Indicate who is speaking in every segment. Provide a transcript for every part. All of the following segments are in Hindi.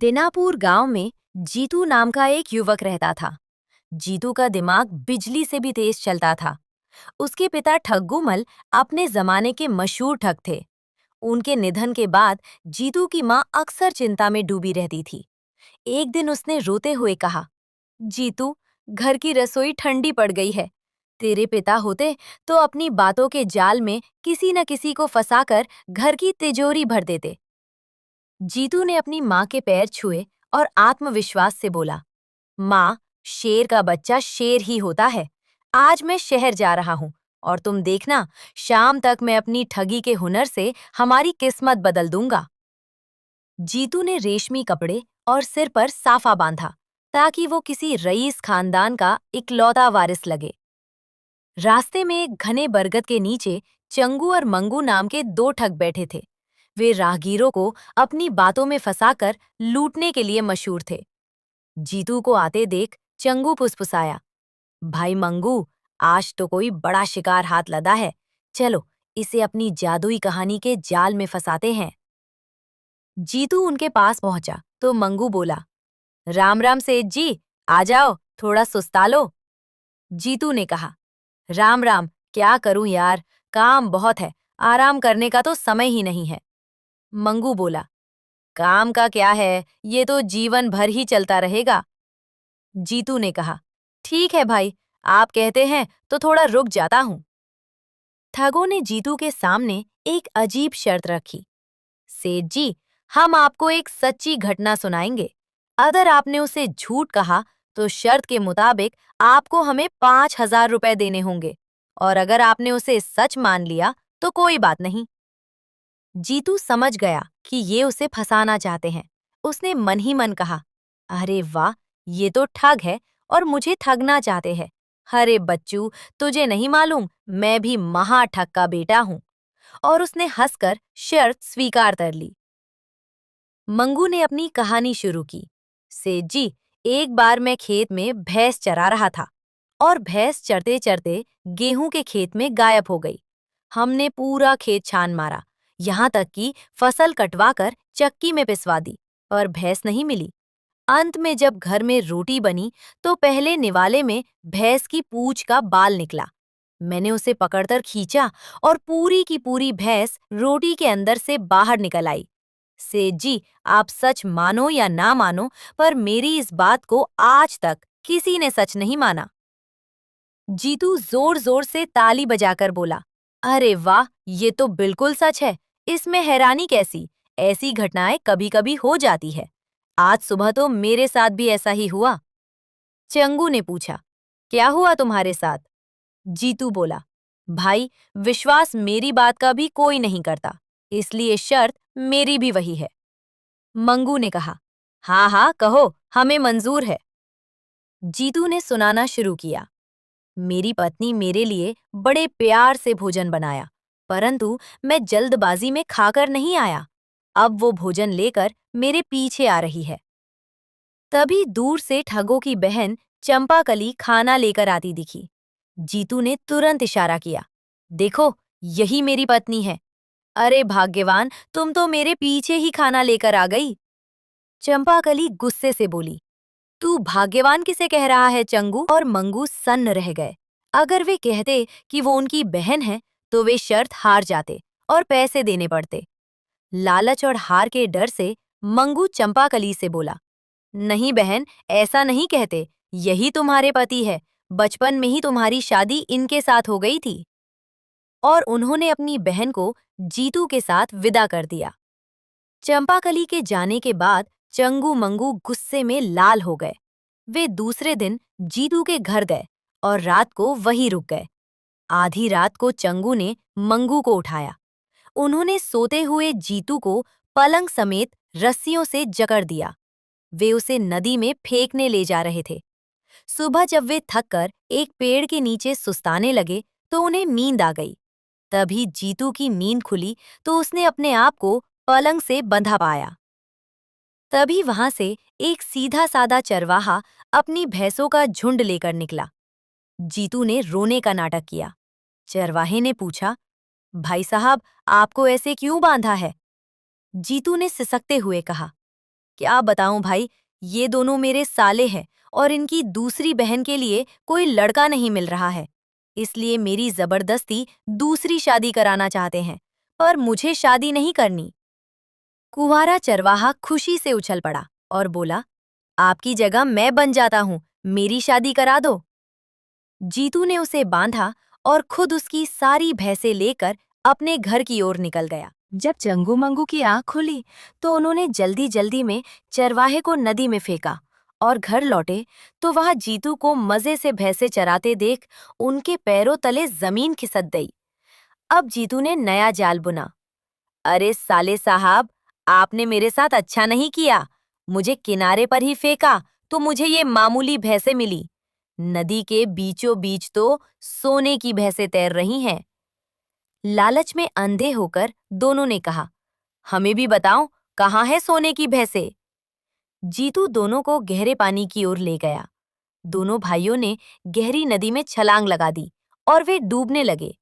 Speaker 1: दिनापुर गांव में जीतू नाम का एक युवक रहता था। जीतू का दिमाग बिजली से भी तेज चलता था। उसके पिता ठग्गूमल अपने जमाने के मशहूर ठग थे। उनके निधन के बाद जीतू की माँ अक्सर चिंता में डूबी रहती थी। एक दिन उसने रोते हुए कहा, जीतू, घर की रसोई ठंडी पड़ गई है। तेरे पिता होते तो अपनी बातों के जाल में किसी न किसी को फंसाकर घर की तिजोरी भर देते। जीतू ने अपनी माँ के पैर छुए और आत्मविश्वास से बोला, माँ, शेर का बच्चा शेर ही होता है। आज मैं शहर जा रहा हूँ और तुम देखना, शाम तक मैं अपनी ठगी के हुनर से हमारी किस्मत बदल दूंगा। जीतू ने रेशमी कपड़े और सिर पर साफा बांधा ताकि वो किसी रईस खानदान का इकलौता वारिस लगे। रास्ते में एक घने बरगद के नीचे चंगू और मंगू नाम के दो ठग बैठे थे। वे राहगीरों को अपनी बातों में फंसाकर लूटने के लिए मशहूर थे। जीतू को आते देख चंगू फुसफुसाया, भाई मंगू, आज तो कोई बड़ा शिकार हाथ लदा है। चलो, इसे अपनी जादुई कहानी के जाल में फंसाते हैं। जीतू उनके पास पहुंचा तो मंगू बोला, राम राम सेठ जी, आ जाओ, थोड़ा सुस्ता लो। जीतू ने कहा, राम राम, क्या करूं यार, काम बहुत है, आराम करने का तो समय ही नहीं है। मंगू बोला, काम का क्या है, ये तो जीवन भर ही चलता रहेगा। जीतू ने कहा, ठीक है भाई, आप कहते हैं तो थोड़ा रुक जाता हूं। ठगों ने जीतू के सामने एक अजीब शर्त रखी, सेठ जी, हम आपको एक सच्ची घटना सुनाएंगे। अगर आपने उसे झूठ कहा तो शर्त के मुताबिक आपको हमें 5,000 रुपए देने होंगे, और अगर आपने उसे सच मान लिया तो कोई बात नहीं। जीतू समझ गया कि ये उसे फंसाना चाहते हैं। उसने मन ही मन कहा, अरे वाह, ये तो ठग है और मुझे ठगना चाहते हैं। अरे बच्चू, तुझे नहीं मालूम, मैं भी महाठग का बेटा हूँ। और उसने हंसकर शर्त स्वीकार कर ली। मंगू ने अपनी कहानी शुरू की, सेठ जी, एक बार मैं खेत में भैंस चरा रहा था और भैंस चरते चरते गेहूं के खेत में गायब हो गई। हमने पूरा खेत छान मारा, यहाँ तक कि फसल कटवाकर चक्की में पिसवा दी, पर भैंस नहीं मिली। अंत में जब घर में रोटी बनी तो पहले निवाले में भैंस की पूंछ का बाल निकला। मैंने उसे पकड़कर खींचा और पूरी की पूरी भैंस रोटी के अंदर से बाहर निकल आई। सेठ जी, आप सच मानो या ना मानो, पर मेरी इस बात को आज तक किसी ने सच नहीं माना। जीतू जोर जोर से ताली बजाकर बोला, अरे वाह, ये तो बिल्कुल सच है। इसमें हैरानी कैसी, ऐसी घटनाएं कभी कभी हो जाती है। आज सुबह तो मेरे साथ भी ऐसा ही हुआ। चंगू ने पूछा, क्या हुआ तुम्हारे साथ? जीतू बोला, भाई, विश्वास मेरी बात का भी कोई नहीं करता, इसलिए शर्त मेरी भी वही है। मंगू ने कहा, हाँ हाँ कहो, हमें मंजूर है। जीतू ने सुनाना शुरू किया, मेरी पत्नी मेरे लिए बड़े प्यार से भोजन बनाया, परंतु मैं जल्दबाजी में खाकर नहीं आया। अब वो भोजन लेकर मेरे पीछे आ रही है। तभी दूर से ठगों की बहन चंपाकली खाना लेकर आती दिखी। जीतू ने तुरंत इशारा किया, देखो, यही मेरी पत्नी है। अरे भाग्यवान, तुम तो मेरे पीछे ही खाना लेकर आ गई। चंपाकली गुस्से से बोली, तू भाग्यवान किसे कह रहा है चंगू? और मंगू सन्न रह गए। अगर वे कहते कि वो उनकी बहन है तो वे शर्त हार जाते और पैसे देने पड़ते। लालच और हार के डर से मंगू चंपाकली से बोला, नहीं बहन, ऐसा नहीं कहते, यही तुम्हारे पति है। बचपन में ही तुम्हारी शादी इनके साथ हो गई थी। और उन्होंने अपनी बहन को जीतू के साथ विदा कर दिया। चंपाकली के जाने के बाद चंगू मंगू गुस्से में लाल हो गए। वे दूसरे दिन जीतू के घर गए और रात को वहीं रुक गए। आधी रात को चंगू ने मंगू को उठाया। उन्होंने सोते हुए जीतू को पलंग समेत रस्सियों से जकड़ दिया। वे उसे नदी में फेंकने ले जा रहे थे। सुबह जब वे थककर एक पेड़ के नीचे सुस्ताने लगे तो उन्हें नींद आ गई। तभी जीतू की नींद खुली तो उसने अपने आप को पलंग से बंधा पाया। तभी वहां से एक सीधा साधा चरवाहा अपनी भैंसों का झुंड लेकर निकला। जीतू ने रोने का नाटक किया। चरवाहे ने पूछा, भाई साहब, आपको ऐसे क्यों बांधा है? जीतू ने सिसकते हुए कहा, क्या बताऊं भाई, ये दोनों मेरे साले हैं और इनकी दूसरी बहन के लिए कोई लड़का नहीं मिल रहा है, इसलिए मेरी जबरदस्ती दूसरी शादी कराना चाहते हैं, पर मुझे शादी नहीं करनी। कुंवारा चरवाहा खुशी से उछल पड़ा और बोला, आपकी जगह मैं बन जाता हूँ, मेरी शादी करा दो। जीतू ने उसे बांधा और खुद उसकी सारी भैंसें लेकर अपने घर की ओर निकल गया। जब चंगू मंगू की आंख खुली तो उन्होंने जल्दी जल्दी में चरवाहे को नदी में फेंका और घर लौटे तो वहां जीतू को मजे से भैंसे चराते देख उनके पैरों तले जमीन खिसक गई। अब जीतू ने नया जाल बुना। अरे साले साहब, आपने मेरे साथ अच्छा नहीं किया, मुझे किनारे पर ही फेंका तो मुझे ये मामूली भैंसें मिली। नदी के बीचों बीच तो सोने की भैंसें तैर रही हैं। लालच में अंधे होकर दोनों ने कहा, हमें भी बताओ, कहाँ है सोने की भैंसें? जीतू दोनों को गहरे पानी की ओर ले गया। दोनों भाइयों ने गहरी नदी में छलांग लगा दी और वे डूबने लगे।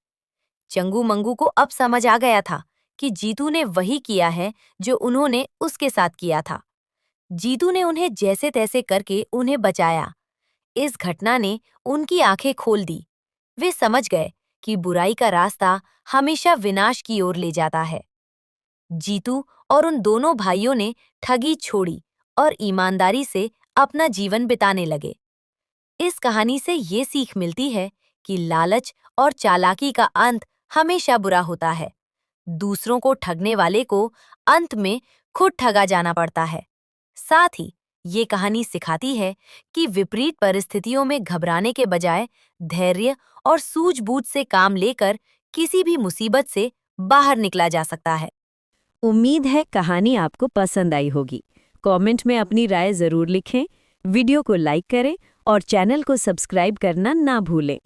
Speaker 1: चंगू मंगू को अब समझ आ गया था कि जीतू ने वही किया है जो उन्होंने उसके साथ किया था। जीतू ने उन्हें जैसे तैसे करके उन्हें बचाया। इस घटना ने उनकी आंखें खोल दी। वे समझ गए कि बुराई का रास्ता हमेशा विनाश की ओर ले जाता है। जीतू और उन दोनों भाइयों ने ठगी छोड़ी और ईमानदारी से अपना जीवन बिताने लगे। इस कहानी से ये सीख मिलती है कि लालच और चालाकी का अंत हमेशा बुरा होता है। दूसरों को ठगने वाले को अंत में खुद ठगा जाना पड़ता है। साथ ही ये कहानी सिखाती है कि विपरीत परिस्थितियों में घबराने के बजाय धैर्य और सूझबूझ से काम लेकर किसी भी मुसीबत से बाहर निकला जा सकता है।
Speaker 2: उम्मीद है कहानी आपको पसंद आई होगी। कमेंट में अपनी राय जरूर लिखें, वीडियो को लाइक करें और चैनल को सब्सक्राइब करना ना भूलें।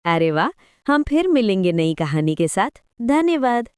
Speaker 2: अरे वाह, हम फिर मिलेंगे नई कहानी के साथ। धन्यवाद।